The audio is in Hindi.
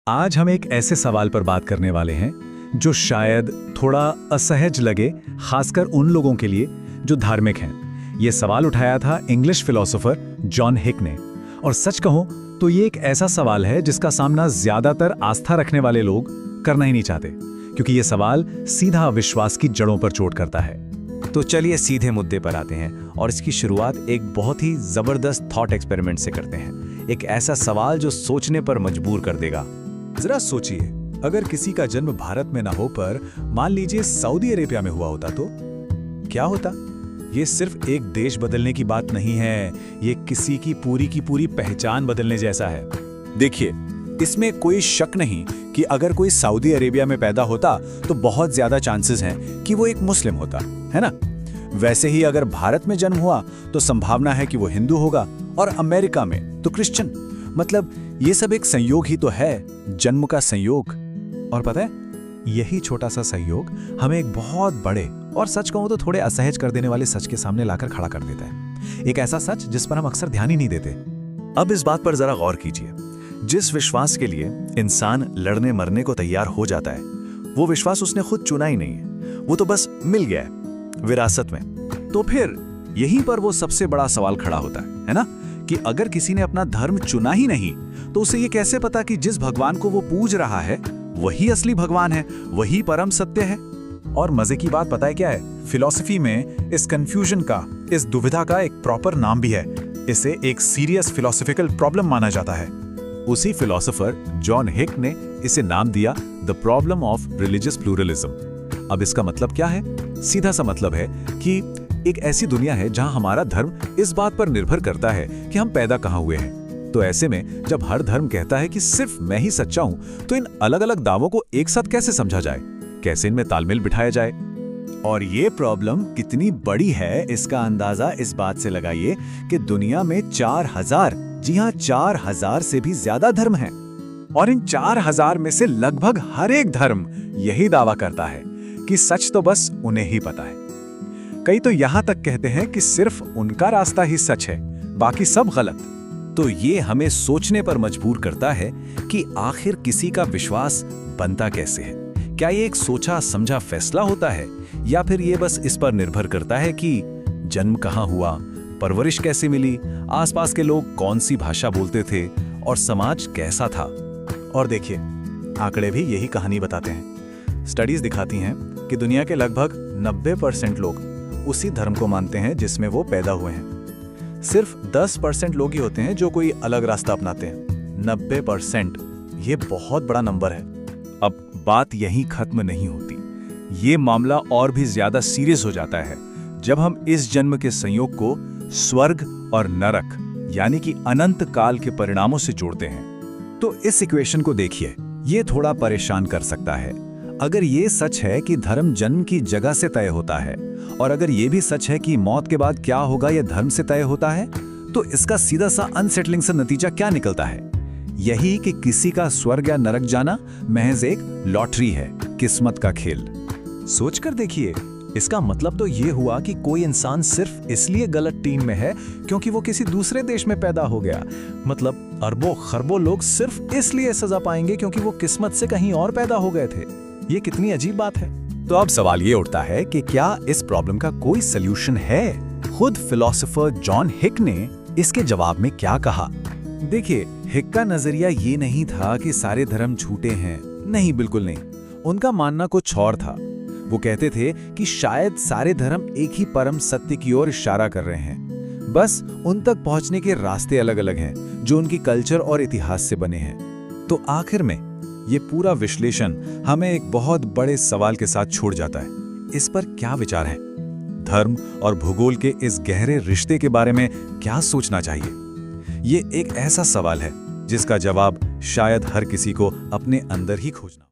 आज हम एक ऐसे सवाल पर बात करने वाले हैं जो शायद थोड़ा असहज लगे, खासकर उन लोगों के लिए जो धार्मिक हैं। ये सवाल उठाया था इंग्लिश फिलोसोफर जॉन हिक ने। और सच कहूं तो ये एक ऐसा सवाल है जिसका सामना ज्यादातर आस्था रखने वाले लोग करना ही नहीं चाहते, क्योंकि ये सवाल सीधा विश्वास की जड़ों पर चोट करता है। तो चलिए सीधे मुद्दे पर आते हैं और इसकी शुरुआत एक बहुत ही जबरदस्त थॉट एक्सपेरिमेंट से करते हैं। एक ऐसा सवाल जो सोचने पर मजबूर कर देगा। जरा सोचिए, अगर किसी का जन्म भारत में ना हो पर मान लीजिए सऊदी अरेबिया में हुआ होता तो क्या होता? ये सिर्फ एक देश बदलने की बात नहीं है, ये किसी की पूरी पहचान बदलने जैसा है। देखिए, इसमें कोई शक नहीं कि अगर कोई सऊदी अरेबिया में पैदा होता तो बहुत ज्यादा चांसेस हैं कि वो एक मुस्लिम होता, है ना? वैसे ही अगर भारत में जन्म हुआ तो संभावना है कि वो हिंदू होगा, और अमेरिका में तो क्रिश्चियन। मतलब ये सब एक संयोग ही तो है, जन्म का संयोग। और पता है, यही छोटा सा संयोग हमें एक बहुत बड़े और सच कहूं तो थोड़े असहज कर देने वाले सच के सामने लाकर खड़ा कर देता है। एक ऐसा सच जिस पर हम अक्सर ध्यान ही नहीं देते। अब इस बात पर जरा गौर कीजिए, जिस विश्वास के लिए इंसान लड़ने मरने को तैयार हो जाता है, वो विश्वास उसने खुद चुना ही नहीं है, वो तो बस मिल गया है विरासत में। तो फिर यहीं पर वो सबसे बड़ा सवाल खड़ा होता है ना, कि अगर किसी ने अपना धर्म चुना ही नहीं तो उसे ये कैसे पता कि जिस भगवान को वो पूज रहा है वही असली भगवान है, वही परम सत्य है? और मजे की बात पता है क्या है? फिलॉसफी में इस कंफ्यूजन का, इस दुविधा का एक प्रॉपर नाम भी है। इसे एक सीरियस फिलोसॉफिकल प्रॉब्लम माना जाता है। उसी फिलोसोफर जॉन हिक ने इसे नाम दिया the problem of religious pluralism. अब इसका मतलब क्या है? सीधा सा मतलब है कि एक ऐसी दुनिया है जहां हमारा धर्म इस बात पर निर्भर करता है कि हम पैदा कहां हुए हैं। तो ऐसे में जब हर धर्म कहता है कि सिर्फ मैं ही सच्चा हूं, तो इन अलग अलग दावों को एक साथ कैसे समझा जाए, कैसे इनमें तालमेल बिठाया जाए? और ये प्रॉब्लम कितनी बड़ी है इसका अंदाजा इस बात से लगाइए कि दुनिया में 4000, जी हां 4000 से भी ज्यादा धर्म हैं। और इन 4000 में से लगभग हर एक धर्म यही दावा करता है कि सच तो बस उन्हें ही पता है। कई तो यहां तक कहते हैं कि सिर्फ उनका रास्ता ही सच है, बाकी सब गलत। तो ये हमें सोचने पर मजबूर करता है कि आखिर किसी का विश्वास बनता कैसे है। क्या ये एक सोचा समझा फैसला होता है, या फिर ये बस इस पर निर्भर करता है कि जन्म कहाँ हुआ, परवरिश कैसे मिली, आसपास के लोग कौन सी भाषा बोलते थे और समाज कैसा था? और देखिए, आंकड़े भी यही कहानी बताते हैं। स्टडीज दिखाती हैं कि दुनिया के लगभग 90% लोग उसी धर्म को मानते हैं जिसमें वो पैदा हुए हैं। सिर्फ 10% लोग ही होते हैं जो कोई अलग रास्ता अपनाते हैं। 90%, ये बहुत बड़ा नंबर है। अब बात यहीं खत्म नहीं होती। ये मामला और भी ज्यादा सीरियस हो जाता है जब हम इस जन्म के संयोग को स्वर्ग और नरक, यानी कि अनंत काल के परिणामों से जोड़ते हैं। तो इस इक्वेशन को देखिए, ये थोड़ा परेशान कर सकता है। अगर ये सच है कि धर्म जन्म की जगह से तय होता है, और अगर ये भी सच है कि मौत के बाद क्या होगा यह धर्म से तय होता है, तो इसका सीधा सा अनसेटलिंग सा नतीजा क्या निकलता है? यही कि किसी का स्वर्ग या नरक जाना महज एक लॉटरी है, किस्मत का खेल। सोचकर देखिए, इसका मतलब तो ये हुआ कि कोई इंसान सिर्फ इसलिए गलत टीम में है क्योंकि वो किसी दूसरे देश में पैदा हो गया। मतलब अरबों खरबों लोग सिर्फ इसलिए सजा पाएंगे क्योंकि वो किस्मत से कहीं और पैदा हो गए थे। ये कितनी अजीब बात है। तो अब सवाल ये उठता है कि क्या इस प्रॉब्लम का कोई सलूशन है? खुद फिलोसोफर जॉन हिक ने इसके जवाब में क्या कहा? देखिए, हिक का नजरिया ये नहीं था कि सारे धर्म झूठे हैं। नहीं, बिल्कुल नहीं। उनका मानना कुछ और था। वो कहते थे कि शायद सारे धर्म एक ही परम सत्य की ओर इशारा कर रहे हैं, बस उन तक पहुंचने के रास्ते अलग अलग हैं जो उनकी कल्चर और इतिहास से बने हैं। तो आखिर में ये पूरा विश्लेषण हमें एक बहुत बड़े सवाल के साथ छोड़ जाता है। इस पर क्या विचार है? धर्म और भूगोल के इस गहरे रिश्ते के बारे में क्या सोचना चाहिए? ये एक ऐसा सवाल है जिसका जवाब शायद हर किसी को अपने अंदर ही खोजना